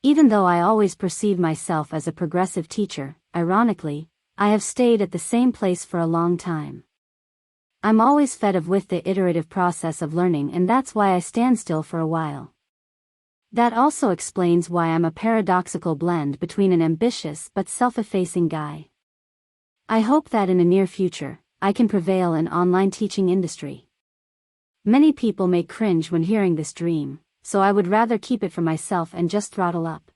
Even though I always perceive myself as a progressive teacher, ironically, I have stayed at the same place for a long time. I'm always fed up with the iterative process of learning, and that's why I stand still for a while. That also explains why I'm a paradoxical blend between an ambitious but self-effacing guy. I hope that in the near future, I can prevail in online teaching industry. Many people may cringe when hearing this dream, so I would rather keep it for myself and just throttle up.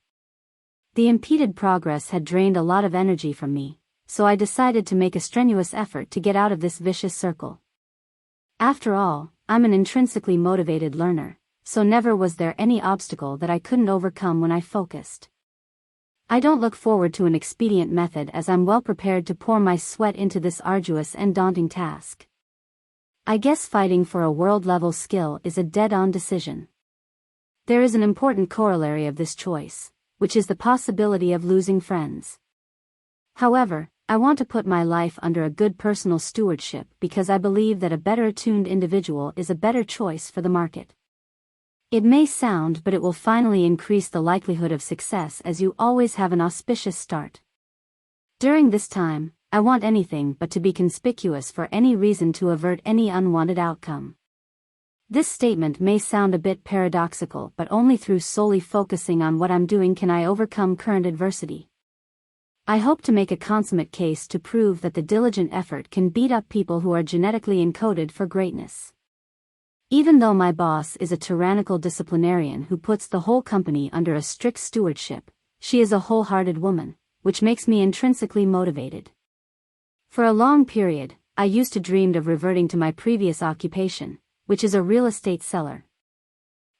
The impeded progress had drained a lot of energy from me, so I decided to make a strenuous effort to get out of this vicious circle. After all, I'm an intrinsically motivated learner, so never was there any obstacle that I couldn't overcome when I focused. I don't look forward to an expedient method, as I'm well prepared to pour my sweat into this arduous and daunting task. I guess fighting for a world-level skill is a dead-on decision. There is an important corollary of this choice, which is the possibility of losing friends. However, I want to put my life under a good personal stewardship because I believe that a better attuned individual is a better choice for the market. It may sound, but it will finally increase the likelihood of success, as you always have an auspicious start. During this time, I want anything but to be conspicuous for any reason to avert any unwanted outcome. This statement may sound a bit paradoxical, but only through solely focusing on what I'm doing can I overcome current adversity. I hope to make a consummate case to prove that the diligent effort can beat up people who are genetically encoded for greatness. Even though my boss is a tyrannical disciplinarian who puts the whole company under a strict stewardship, she is a wholehearted woman, which makes me intrinsically motivated. For a long period, I used to dream of reverting to my previous occupation, which is a real estate seller.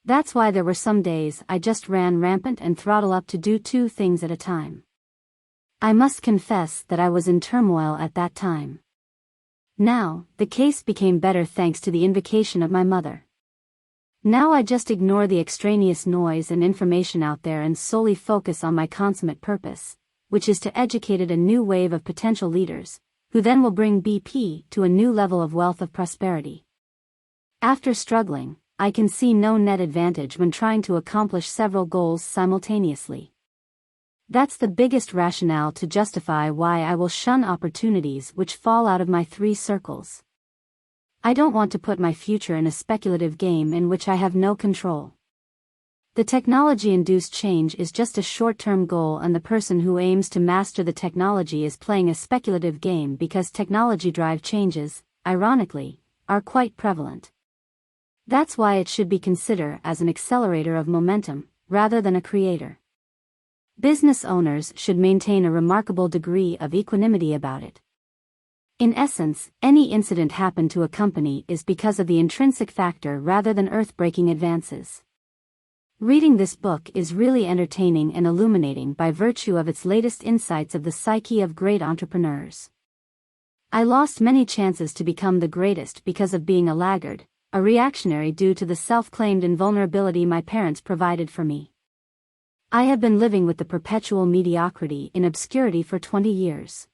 That's why there were some days I just ran rampant and throttle up to do two things at a time. I must confess that I was in turmoil at that time. Now, the case became better thanks to the invocation of my mother. Now I just ignore the extraneous noise and information out there and solely focus on my consummate purpose, which is to educate a new wave of potential leaders, who then will bring BP to a new level of wealth of prosperity. After struggling, I can see no net advantage when trying to accomplish several goals simultaneously. That's the biggest rationale to justify why I will shun opportunities which fall out of my three circles. I don't want to put my future in a speculative game in which I have no control. The technology-induced change is just a short-term goal, and the person who aims to master the technology is playing a speculative game because technology-driven changes, ironically, are quite prevalent. That's why it should be considered as an accelerator of momentum, rather than a creator. Business owners should maintain a remarkable degree of equanimity about it. In essence, any incident happen to a company is because of the intrinsic factor rather than earth-breaking advances. Reading this book is really entertaining and illuminating by virtue of its latest insights of the psyche of great entrepreneurs. I lost many chances to become the greatest because of being a laggard, a reactionary due to the self-claimed invulnerability my parents provided for me. I have been living with the perpetual mediocrity in obscurity for 20 years.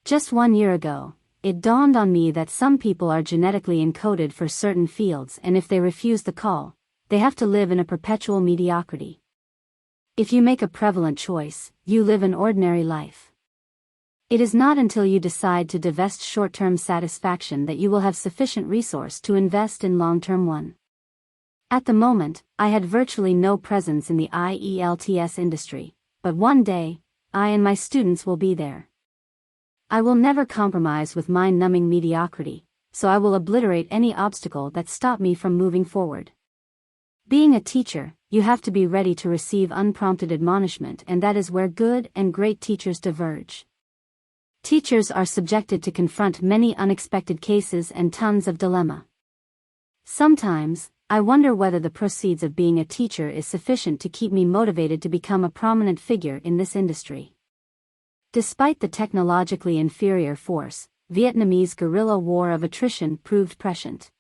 Just 1 year ago, it dawned on me that some people are genetically encoded for certain fields, and if they refuse the call, they have to live in a perpetual mediocrity. If you make a prevalent choice, you live an ordinary life. It is not until you decide to divest short-term satisfaction that you will have sufficient resource to invest in long-term one. At the moment, I had virtually no presence in the IELTS industry, but one day, I and my students will be there. I will never compromise with mind-numbing mediocrity, so I will obliterate any obstacle that stops me from moving forward. Being a teacher, you have to be ready to receive unprompted admonishment, and that is where good and great teachers diverge. Teachers are subjected to confront many unexpected cases and tons of dilemma. Sometimes, I wonder whether the proceeds of being a teacher is sufficient to keep me motivated to become a prominent figure in this industry. Despite the technologically inferior force, Vietnamese guerrilla war of attrition proved prescient.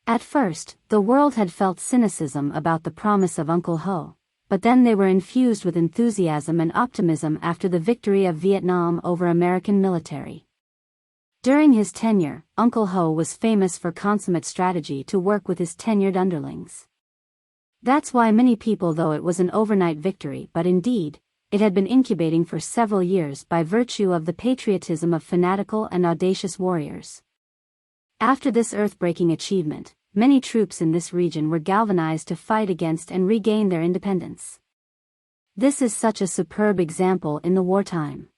At first, the world had felt cynicism about the promise of Uncle Ho, but then they were infused with enthusiasm and optimism after the victory of Vietnam over American military. During his tenure, Uncle Ho was famous for consummate strategy to work with his tenured underlings. That's why many people thought it was an overnight victory, but indeed, it had been incubating for several years by virtue of the patriotism of fanatical and audacious warriors. After this earth-breaking achievement, many troops in this region were galvanized to fight against and regain their independence. This is such a superb example in the wartime.